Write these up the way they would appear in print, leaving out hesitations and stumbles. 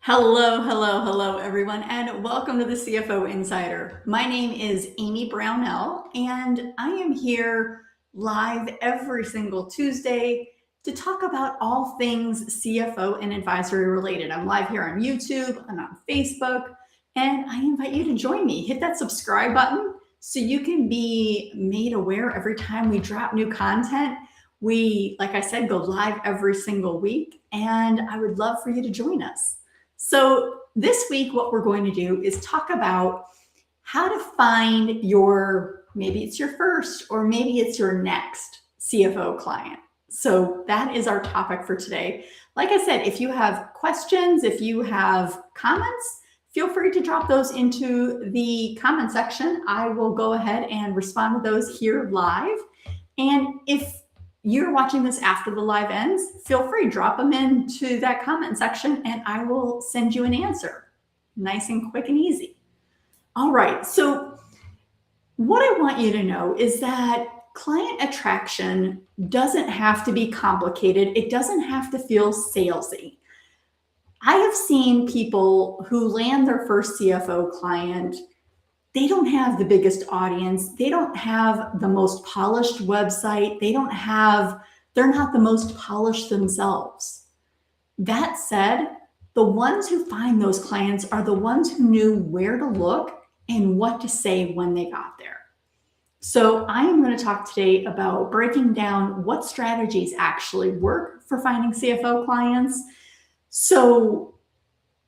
Hello, everyone, and welcome to the CFO Insider. My name is Amy Brownell, and I am here live every single Tuesday to talk about all things CFO and advisory related. I'm live here on YouTube and on Facebook, and I invite you to join me. Hit that subscribe button so you can be made aware every time we drop new content. We, like I said, go live every single week, and I would love for you to join us. So this week, what we're going to do is talk about how to find maybe it's your first or maybe it's your next CFO client. So that is our topic for today. Like I said, if you have questions, if you have comments, feel free to drop those into the comment section. I will go ahead and respond to those here live. And if you're watching this after the live ends, feel free, drop them into that comment section and I will send you an answer. Nice and quick and easy. All right, so what I want you to know is that client attraction doesn't have to be complicated. It doesn't have to feel salesy. I have seen people who land their first CFO client. They don't have the biggest audience. They don't have the most polished website. They're not the most polished themselves. That said, the ones who find those clients are the ones who knew where to look and what to say when they got there. So I am going to talk today about breaking down what strategies actually work for finding CFO clients, so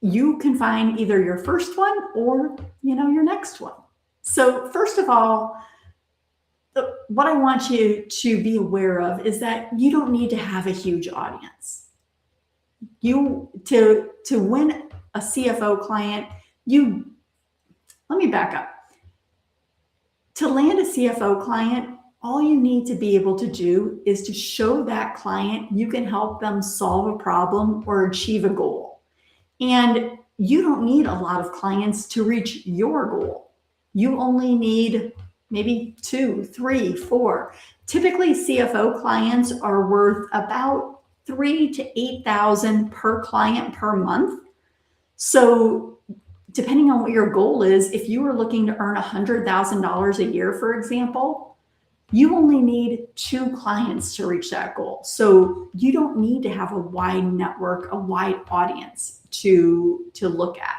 you can find either your first one or your next one. So first of all, what I want you to be aware of is that you don't need to have a huge audience. To win a CFO client, let me back up. To land a CFO client, all you need to be able to do is to show that client you can help them solve a problem or achieve a goal. And you don't need a lot of clients to reach your goal. You only need maybe 2, 3, 4. Typically, CFO clients are worth about $3,000 to $8,000 per client per month. So depending on what your goal is, if you are looking to earn $100,000 a year, for example, you only need 2 clients to reach that goal. So you don't need to have a wide network, a wide audience to look at.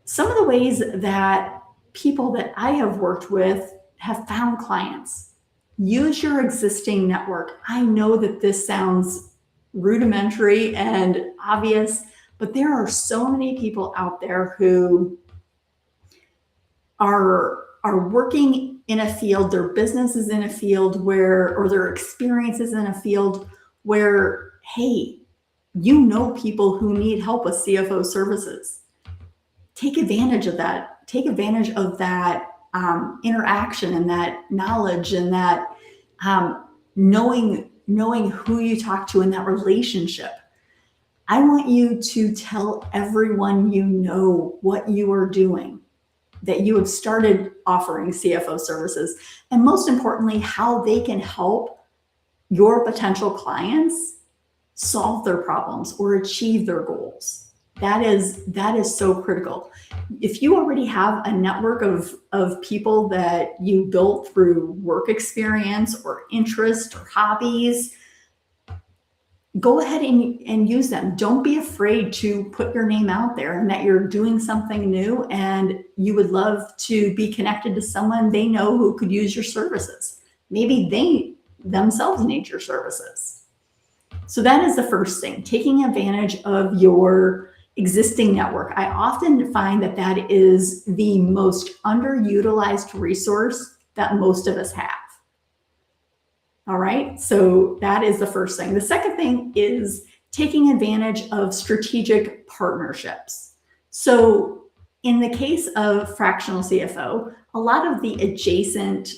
Some of the ways that people that I have worked with have found clients: use your existing network. I know that this sounds rudimentary and obvious, but there are so many people out there who are working in a field, their business is in a field or their experience is in a field where, hey, people who need help with CFO services. Take advantage of that. Take advantage of that interaction and that knowledge and that knowing who you talk to in that relationship. I want you to tell everyone you know what you are doing, that you have started offering CFO services, and most importantly, how they can help your potential clients solve their problems or achieve their goals. That is so critical. If you already have a network of people that you built through work experience or interest or hobbies, go ahead and use them. Don't be afraid to put your name out there and that you're doing something new and you would love to be connected to someone they know who could use your services. Maybe they themselves need your services. So that is the first thing, taking advantage of your existing network. I often find that is the most underutilized resource that most of us have. All right, so that is the first thing. The second thing is taking advantage of strategic partnerships. So in the case of fractional CFO, a lot of the adjacent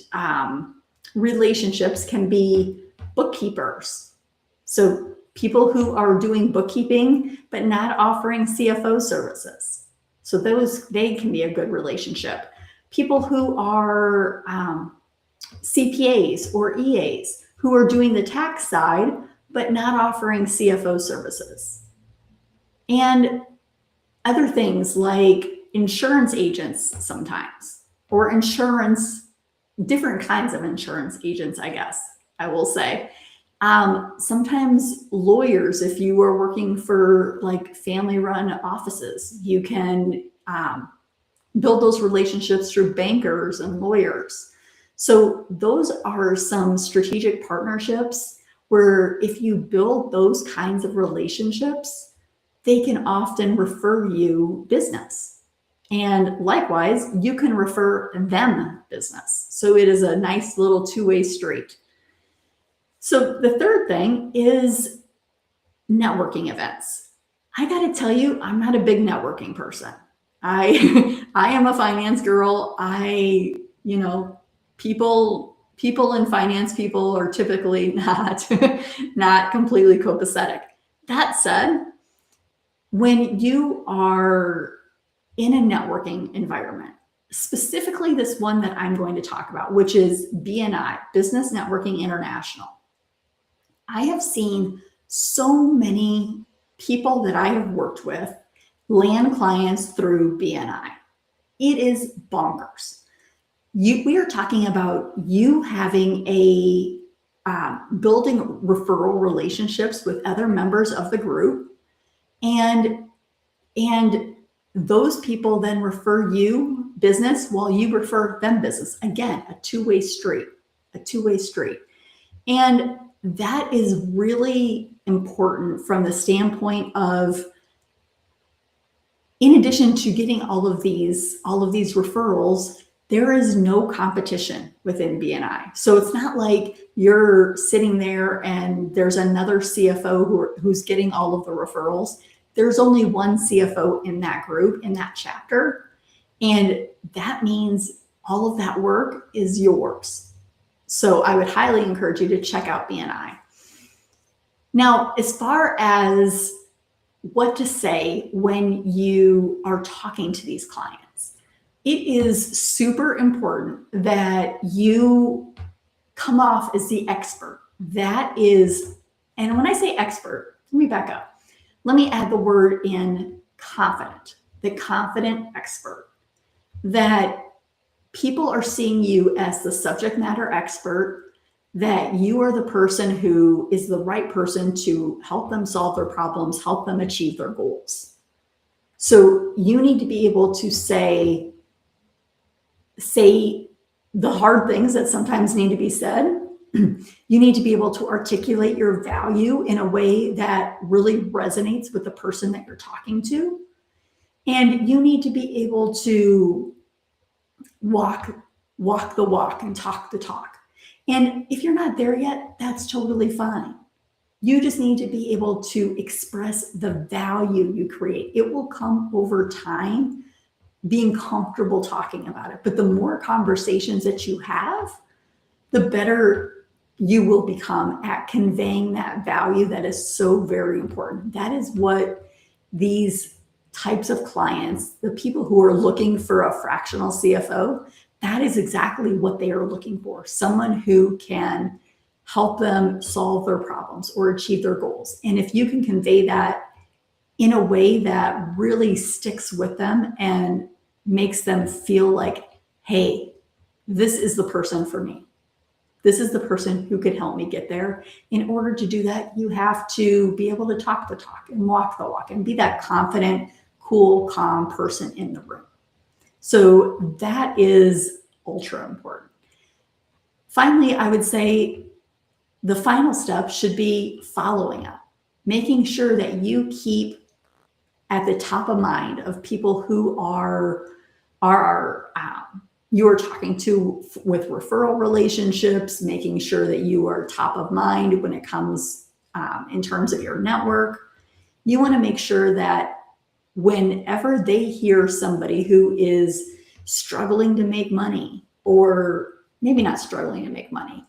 relationships can be bookkeepers. So people who are doing bookkeeping but not offering CFO services. So they can be a good relationship. People who are CPAs or EAs who are doing the tax side but not offering CFO services. And other things like insurance agents sometimes, or different kinds of insurance agents, I guess I will say. Sometimes lawyers, if you are working for like family run offices, you can build those relationships through bankers and lawyers. So those are some strategic partnerships where if you build those kinds of relationships, they can often refer you business. And likewise, you can refer them business. So it is a nice little two-way street. So the third thing is networking events. I got to tell you, I'm not a big networking person. I I am a finance girl. People in finance, people are typically not completely copacetic. That said, when you are in a networking environment, specifically this one that I'm going to talk about, which is BNI, Business Networking International, I have seen so many people that I have worked with land clients through BNI. It is bonkers. We are talking about you having building referral relationships with other members of the group, and those people then refer you business while you refer them business. Again, a two-way street. And that is really important from the standpoint of, in addition to getting all of these referrals, there is no competition within BNI. So it's not like you're sitting there and there's another CFO who's getting all of the referrals. There's only one CFO in that group, in that chapter. And that means all of that work is yours. So I would highly encourage you to check out BNI. Now, as far as what to say when you are talking to these clients, it is super important that you come off as the expert. That is, and when I say expert, let me back up. Let me add the word in confident, the confident expert, that people are seeing you as the subject matter expert, that you are the person who is the right person to help them solve their problems, help them achieve their goals. So you need to be able to say the hard things that sometimes need to be said. You need to be able to articulate your value in a way that really resonates with the person that you're talking to. And you need to be able to walk the walk and talk the talk. And if you're not there yet, that's totally fine. You just need to be able to express the value you create. It will come over time, being comfortable talking about it. But the more conversations that you have, the better you will become at conveying that value that is so very important. That is what these types of clients, the people who are looking for a fractional CFO, that is exactly what they are looking for. Someone who can help them solve their problems or achieve their goals. And if you can convey that in a way that really sticks with them and makes them feel like, hey, this is the person for me. This is the person who could help me get there. In order to do that, you have to be able to talk the talk and walk the walk and be that confident, cool, calm person in the room. So that is ultra important. Finally, I would say the final step should be following up, making sure that you keep at the top of mind of people who you are talking to with referral relationships, making sure that you are top of mind when it comes in terms of your network. You want to make sure that whenever they hear somebody who is struggling to make money, or maybe not struggling to make money,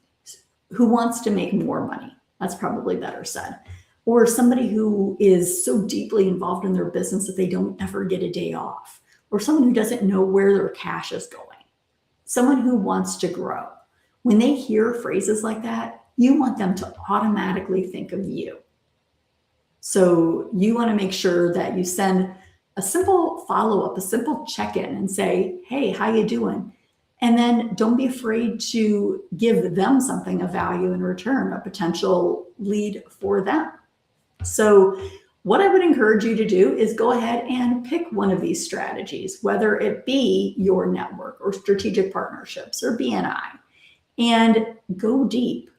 who wants to make more money, that's probably better said, or somebody who is so deeply involved in their business that they don't ever get a day off, or someone who doesn't know where their cash is going, someone who wants to grow. When they hear phrases like that, you want them to automatically think of you. So you want to make sure that you send a simple follow-up, a simple check-in and say, hey, how you doing? And then don't be afraid to give them something of value in return, a potential lead for them. So what I would encourage you to do is go ahead and pick one of these strategies, whether it be your network or strategic partnerships or BNI, and go deep.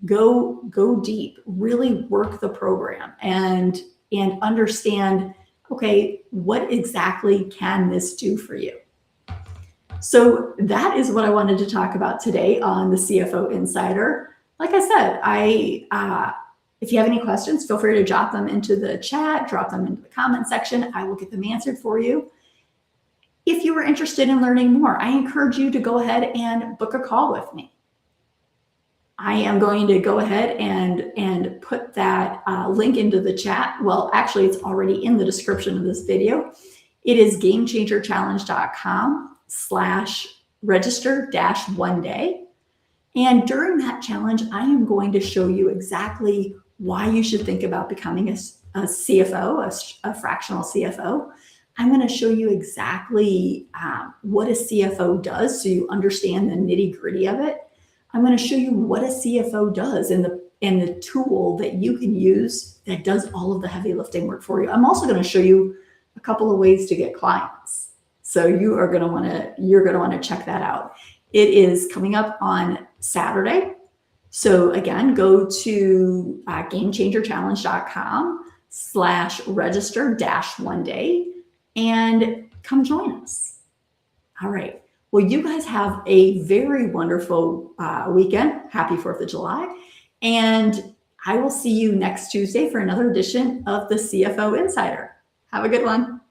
Go deep, really work the program and understand, okay, what exactly can this do for you? So that is what I wanted to talk about today on the CFO Insider. Like I said, if you have any questions, feel free to drop them into the chat, drop them into the comment section. I will get them answered for you. If you are interested in learning more, I encourage you to go ahead and book a call with me. I am going to go ahead and put that link into the chat. Well, actually, it's already in the description of this video. It is gamechangerchallenge.com/register-1day. And during that challenge, I am going to show you exactly why you should think about becoming a CFO, a fractional CFO. I'm going to show you exactly what a CFO does so you understand the nitty-gritty of it. I'm going to show you what a CFO does and the tool that you can use that does all of the heavy lifting work for you. I'm also going to show you a couple of ways to get clients. So you're going to want to check that out. It is coming up on Saturday. So again, go to gamechangerchallenge.com/register-1day and come join us. All right. Well, you guys have a very wonderful weekend. Happy 4th of July. And I will see you next Tuesday for another edition of the CFO Insider. Have a good one.